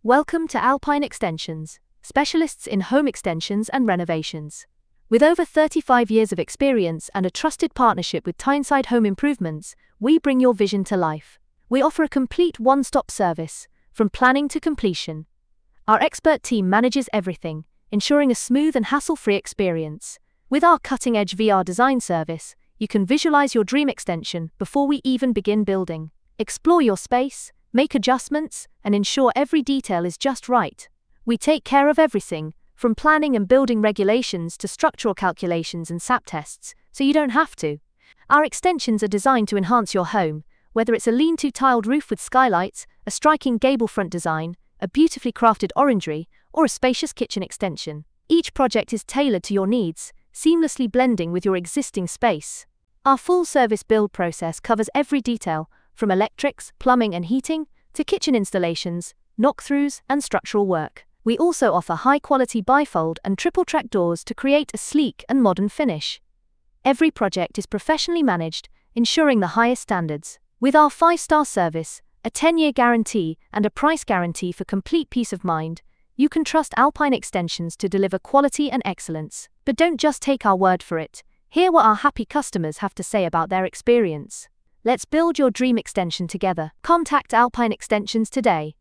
Welcome to Alpine Extensions, specialists in home extensions and renovations. With over 35 years of experience and a trusted partnership with Tyneside Home Improvements, we bring your vision to life. We offer a complete one-stop service, from planning to completion. Our expert team manages everything, ensuring a smooth and hassle-free experience. With our cutting-edge VR design service, you can visualize your dream extension before we even begin building. Explore your space, make adjustments, and ensure every detail is just right. We take care of everything, from planning and building regulations to structural calculations and SAP tests, so you don't have to. Our extensions are designed to enhance your home, whether it's a lean-to tiled roof with skylights, a striking gable front design, a beautifully crafted orangery, or a spacious kitchen extension. Each project is tailored to your needs, seamlessly blending with your existing space. Our full-service build process covers every detail, from electrics, plumbing and heating, to kitchen installations, knock-throughs, and structural work. We also offer high-quality bifold and triple-track doors to create a sleek and modern finish. Every project is professionally managed, ensuring the highest standards. With our 5-star service, a 10-year guarantee, and a price guarantee for complete peace of mind, you can trust Alpine Extensions to deliver quality and excellence. But don't just take our word for it. Hear what our happy customers have to say about their experience. Let's build your dream extension together. Contact Alpine Extensions today.